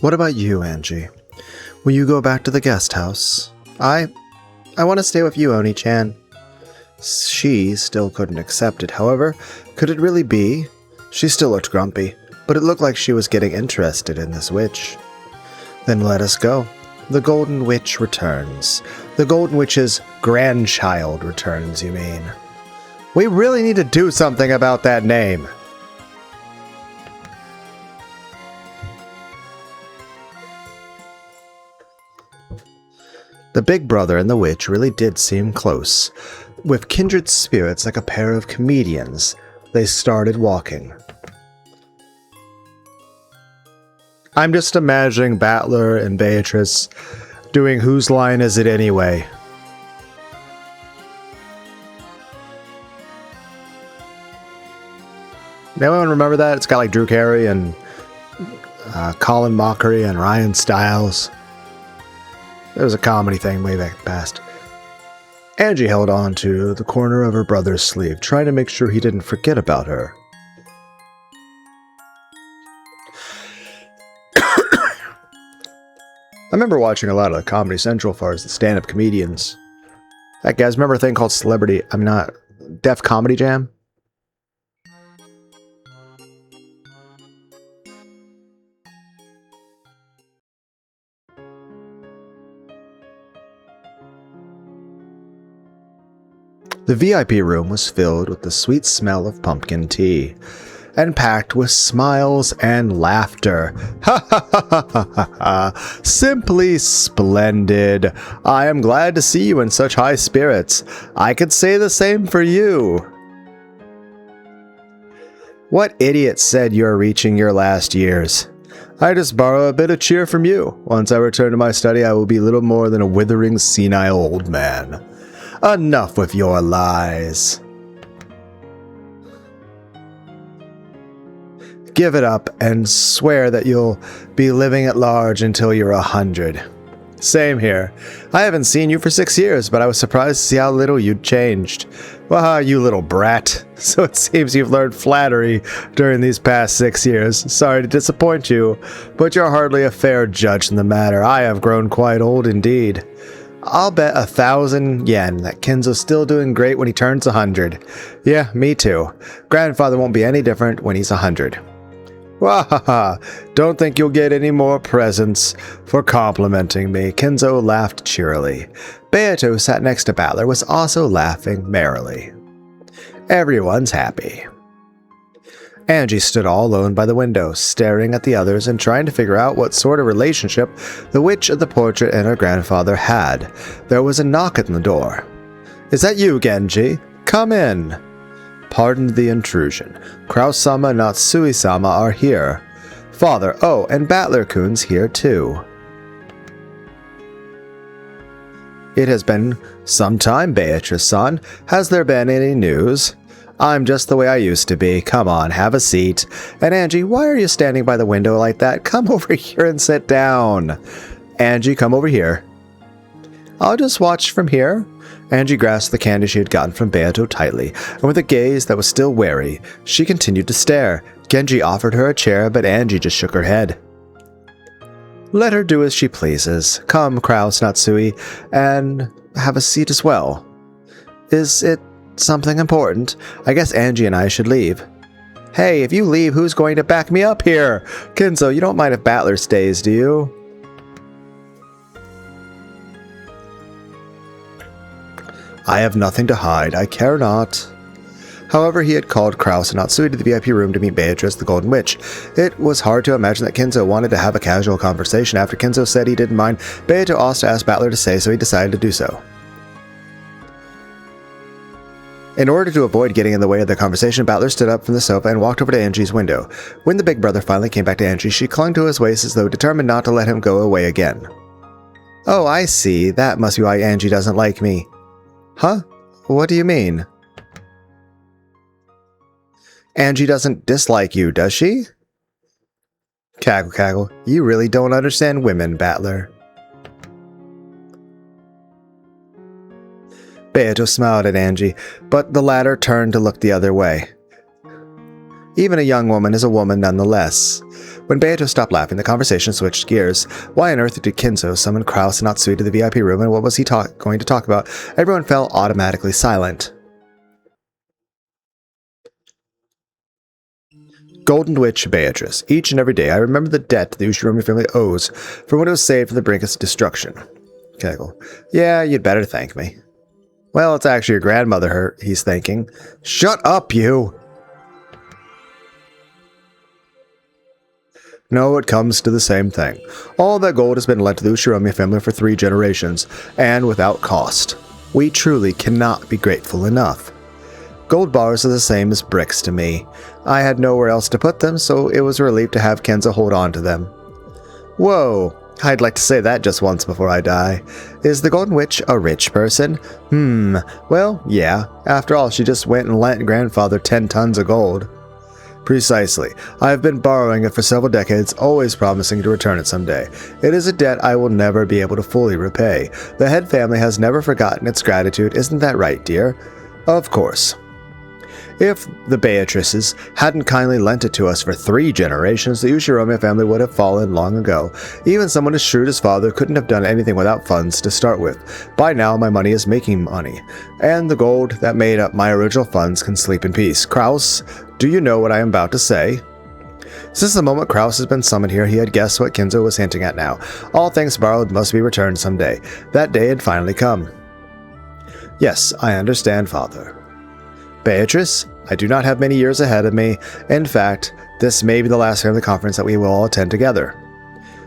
What about you, Angie? Will you go back to the guest house? I want to stay with you, Oni-chan. She still couldn't accept it, however. Could it really be? She still looked grumpy, but it looked like she was getting interested in this witch. Then let us go. The Golden Witch returns. The Golden Witch's grandchild returns, you mean? We really need to do something about that name. The big brother and the witch really did seem close. With kindred spirits like a pair of comedians, they started walking. I'm just imagining Battler and Beatrice doing Whose Line Is It Anyway? Anyone remember that? It's got like Drew Carey and Colin Mockery and Ryan Stiles. It was a comedy thing way back past. Angie held on to the corner of her brother's sleeve, trying to make sure he didn't forget about her. I remember watching a lot of Comedy Central as far as the stand-up comedians. Heck, guys, remember a thing called Def Comedy Jam? The VIP room was filled with the sweet smell of pumpkin tea, and packed with smiles and laughter. Ha ha ha ha ha ha ha! Simply splendid! I am glad to see you in such high spirits. I could say the same for you. What idiot said you're reaching your last years? I just borrow a bit of cheer from you. Once I return to my study, I will be little more than a withering, senile old man. Enough with your lies. Give it up and swear that you'll be living at large until you're 100. Same here. I haven't seen you for 6 years, but I was surprised to see how little you'd changed. Well, you little brat. So it seems you've learned flattery during these past 6 years. Sorry to disappoint you, but you're hardly a fair judge in the matter. I have grown quite old indeed. I'll bet 1,000 yen that Kenzo's still doing great when he turns 100. Yeah, me too. Grandfather won't be any different when he's 100. Wahaha! Don't think you'll get any more presents for complimenting me. Kenzo laughed cheerily. Beato, who sat next to Battler, was also laughing merrily. Everyone's happy. Angie stood all alone by the window, staring at the others and trying to figure out what sort of relationship the witch of the portrait and her grandfather had. There was a knock at the door. Is that you, Genji? Come in. Pardon the intrusion. Kraus-sama and Natsui-sama are here. Father, oh, and Battler-kun's here too. It has been some time, Beatrice-san. Has there been any news? I'm just the way I used to be. Come on, have a seat. And Angie, why are you standing by the window like that? Come over here and sit down. Angie, come over here. I'll just watch from here. Angie grasped the candy she had gotten from Beato tightly, and with a gaze that was still wary, she continued to stare. Genji offered her a chair, but Angie just shook her head. Let her do as she pleases. Come, Kraus Natsui, and have a seat as well. Is it something important? I guess Angie and I should leave. Hey, if you leave, who's going to back me up here? Kenzo, you don't mind if Battler stays, do you? I have nothing to hide. I care not. However, he had called Kraus and Natsui to the VIP room to meet Beatrice, the Golden Witch. It was hard to imagine that Kenzo wanted to have a casual conversation. After Kenzo said he didn't mind, Beato also asked Battler to stay, so he decided to do so. In order to avoid getting in the way of the conversation, Battler stood up from the sofa and walked over to Angie's window. When the big brother finally came back to Angie, she clung to his waist as though determined not to let him go away again. Oh, I see. That must be why Angie doesn't like me. Huh? What do you mean? Angie doesn't dislike you, does she? Cackle, cackle. You really don't understand women, Battler. Beato smiled at Angie, but the latter turned to look the other way. Even a young woman is a woman nonetheless. When Beato stopped laughing, the conversation switched gears. Why on earth did Kinzo summon Kraus and Natsui to the VIP room, and what was he going to talk about? Everyone fell automatically silent. Golden Witch Beatrice. Each and every day, I remember the debt the Ushiromi family owes for when it was saved from the brink of destruction. Kegel. Yeah, you'd better thank me. Well, it's actually your grandmother he's thanking. Shut up, you! No, it comes to the same thing. All that gold has been lent to the Ushiromi family for 3 generations, and without cost. We truly cannot be grateful enough. Gold bars are the same as bricks to me. I had nowhere else to put them, so it was a relief to have Kenzo hold on to them. Whoa, I'd like to say that just once before I die. Is the Golden Witch a rich person? Well, yeah. After all, she just went and lent grandfather 10 tons of gold. Precisely. I have been borrowing it for several decades, always promising to return it someday. It is a debt I will never be able to fully repay. The head family has never forgotten its gratitude, isn't that right, dear? Of course. If the Beatrices hadn't kindly lent it to us for 3 generations, the Ushiromi family would have fallen long ago. Even someone as shrewd as father couldn't have done anything without funds to start with. By now, my money is making money, and the gold that made up my original funds can sleep in peace. Kraus, do you know what I am about to say? Since the moment Kraus has been summoned here, he had guessed what Kinzo was hinting at now. All things borrowed must be returned someday. That day had finally come. Yes, I understand, father. Beatrice, I do not have many years ahead of me. In fact, this may be the last family conference that we will all attend together.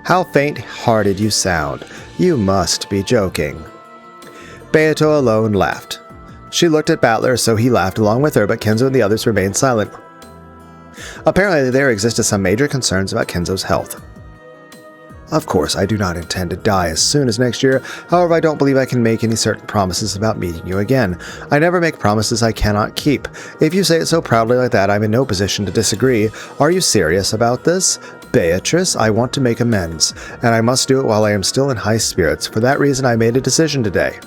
How faint-hearted you sound. You must be joking. Beato alone laughed. She looked at Battler, so he laughed along with her, but Kenzo and the others remained silent. Apparently, there existed some major concerns about Kenzo's health. Of course, I do not intend to die as soon as next year. However, I don't believe I can make any certain promises about meeting you again. I never make promises I cannot keep. If you say it so proudly like that, I'm in no position to disagree. Are you serious about this? Beatrice, I want to make amends, and I must do it while I am still in high spirits. For that reason, I made a decision today.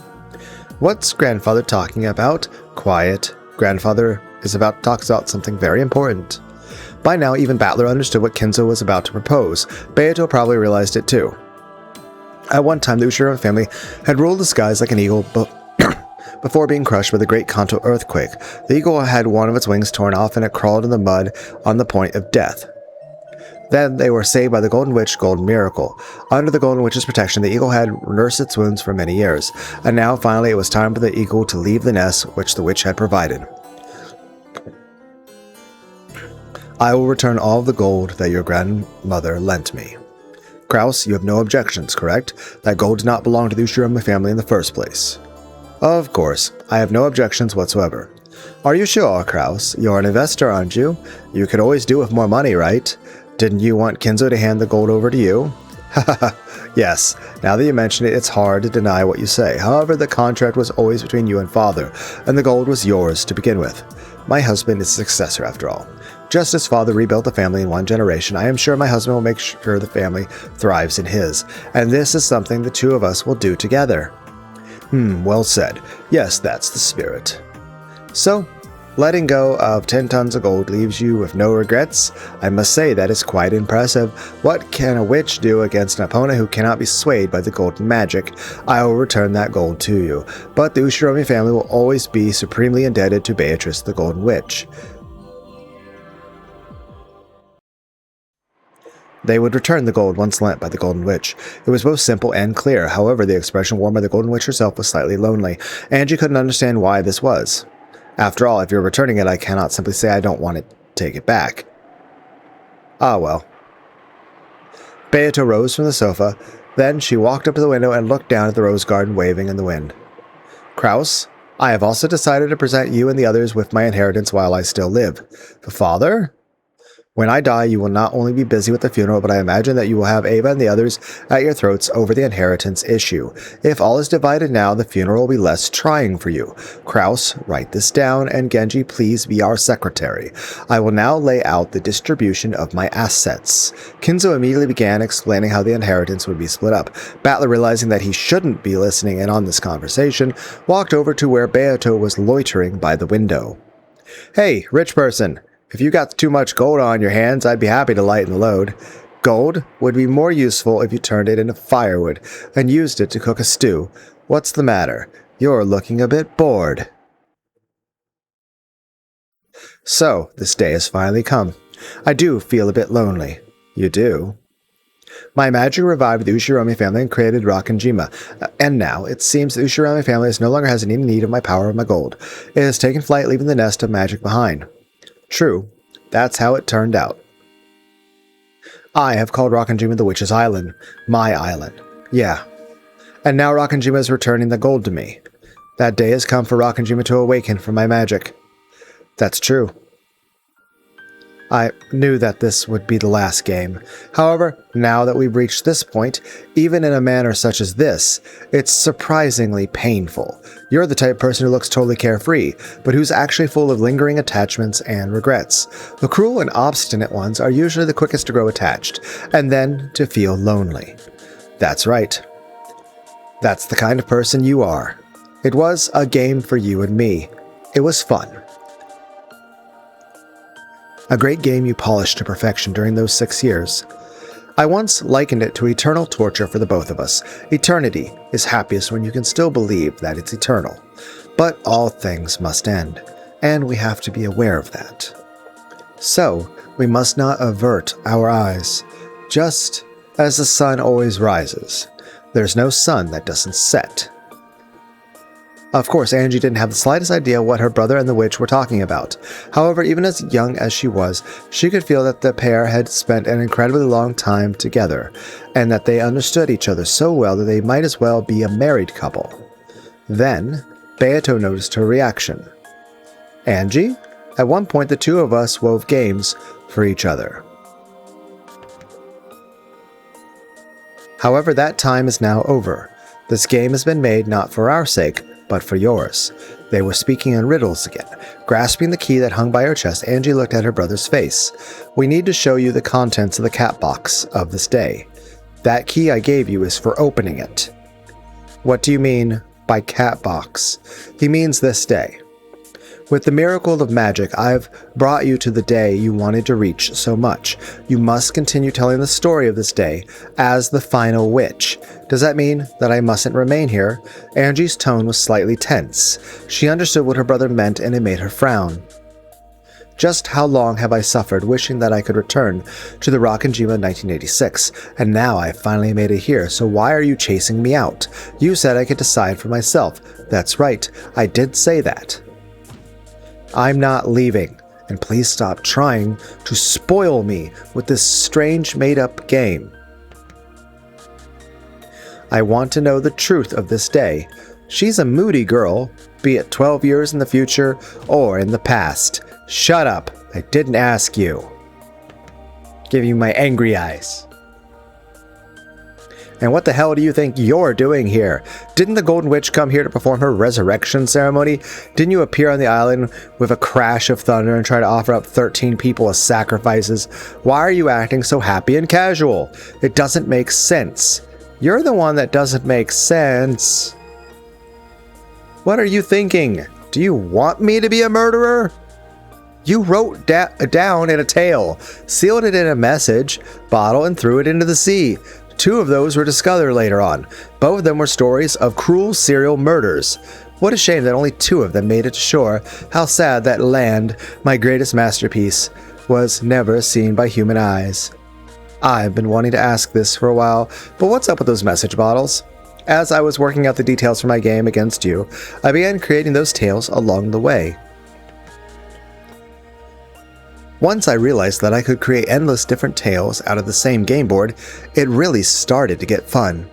What's grandfather talking about? Quiet. Grandfather is about to talk about something very important. By now, even Battler understood what Kinzo was about to propose. Beato probably realized it too. At one time, the Ushiromi family had ruled the skies like an eagle before being crushed by the great Kanto earthquake. The eagle had one of its wings torn off and it crawled in the mud on the point of death. Then they were saved by the Golden Witch Golden Miracle. Under the Golden Witch's protection, the eagle had nursed its wounds for many years, and now finally it was time for the eagle to leave the nest which the witch had provided. I will return all of the gold that your grandmother lent me. Kraus, you have no objections, correct? That gold did not belong to the Ushiromi family in the first place. Of course, I have no objections whatsoever. Are you sure, Kraus? You're an investor, aren't you? You could always do with more money, right? Didn't you want Kinzo to hand the gold over to you? Haha, yes. Now that you mention it, it's hard to deny what you say. However, the contract was always between you and father, and the gold was yours to begin with. My husband is the successor, after all. Just as father rebuilt the family in 1 generation, I am sure my husband will make sure the family thrives in his, and this is something the 2 of us will do together. Well said. Yes, that's the spirit. So, letting go of 10 tons of gold leaves you with no regrets? I must say that is quite impressive. What can a witch do against an opponent who cannot be swayed by the golden magic? I will return that gold to you, but the Ushiromi family will always be supremely indebted to Beatrice the Golden Witch. They would return the gold once lent by the Golden Witch. It was both simple and clear. However, the expression worn by the Golden Witch herself was slightly lonely. Angie couldn't understand why this was. After all, if you're returning it, I cannot simply say I don't want to take it back. Ah, well. Beato rose from the sofa. Then she walked up to the window and looked down at the rose garden waving in the wind. Kraus, I have also decided to present you and the others with my inheritance while I still live. The father? When I die, you will not only be busy with the funeral, but I imagine that you will have Ava and the others at your throats over the inheritance issue. If all is divided now, the funeral will be less trying for you. Kraus, write this down, and Genji, please be our secretary. I will now lay out the distribution of my assets. Kinzo immediately began explaining how the inheritance would be split up. Battler, realizing that he shouldn't be listening in on this conversation, walked over to where Beato was loitering by the window. Hey, rich person. If you got too much gold on your hands, I'd be happy to lighten the load. Gold would be more useful if you turned it into firewood and used it to cook a stew. What's the matter? You're looking a bit bored. So, this day has finally come. I do feel a bit lonely. You do? My magic revived the Ushiromi family and created Rakanjima, and now it seems the Ushiromi family no longer has any need of my power or my gold. It has taken flight, leaving the nest of magic behind. True, that's how it turned out. I have called Rakanjima the Witch's Island, my island. Yeah. And now Rakanjima is returning the gold to me. That day has come for Rakanjima to awaken from my magic. That's true. I knew that this would be the last game. However, now that we've reached this point, even in a manner such as this, it's surprisingly painful. You're the type of person who looks totally carefree, but who's actually full of lingering attachments and regrets. The cruel and obstinate ones are usually the quickest to grow attached, and then to feel lonely. That's right. That's the kind of person you are. It was a game for you and me. It was fun. A great game you polished to perfection during those 6 years. I once likened it to eternal torture for the both of us. Eternity is happiest when you can still believe that it's eternal. But all things must end, and we have to be aware of that. So, we must not avert our eyes, just as the sun always rises. There's no sun that doesn't set. Of course, Angie didn't have the slightest idea what her brother and the witch were talking about. However, even as young as she was, she could feel that the pair had spent an incredibly long time together, and that they understood each other so well that they might as well be a married couple. Then, Beato noticed her reaction. Angie? At one point, the two of us wove games for each other. However, that time is now over. This game has been made not for our sake, but for yours. They were speaking in riddles again. Grasping the key that hung by her chest, Angie looked at her brother's face. We need to show you the contents of the cat box of this day. That key I gave you is for opening it. What do you mean by cat box? He means this day. With the miracle of magic, I've brought you to the day you wanted to reach so much. You must continue telling the story of this day as the final witch. Does that mean that I mustn't remain here? Angie's tone was slightly tense. She understood what her brother meant, and it made her frown. Just how long have I suffered wishing that I could return to the Rakanjima 1986, and now I've finally made it here, so why are you chasing me out? You said I could decide for myself. That's right, I did say that. I'm not leaving, and please stop trying to spoil me with this strange made-up game. I want to know the truth of this day. She's a moody girl, be it 12 years in the future or in the past. Shut up, I didn't ask you. Give you my angry eyes. And what the hell do you think you're doing here? Didn't the Golden Witch come here to perform her resurrection ceremony? Didn't you appear on the island with a crash of thunder and try to offer up 13 people as sacrifices? Why are you acting so happy and casual? It doesn't make sense. You're the one that doesn't make sense. What are you thinking? Do you want me to be a murderer? You wrote down in a tale, sealed it in a message bottle, and threw it into the sea. 2 of those were discovered later on. Both of them were stories of cruel serial murders. What a shame that only 2 of them made it to shore. How sad that land, my greatest masterpiece, was never seen by human eyes. I've been wanting to ask this for a while, but what's up with those message bottles? As I was working out the details for my game against you, I began creating those tales along the way. Once I realized that I could create endless different tales out of the same game board, it really started to get fun.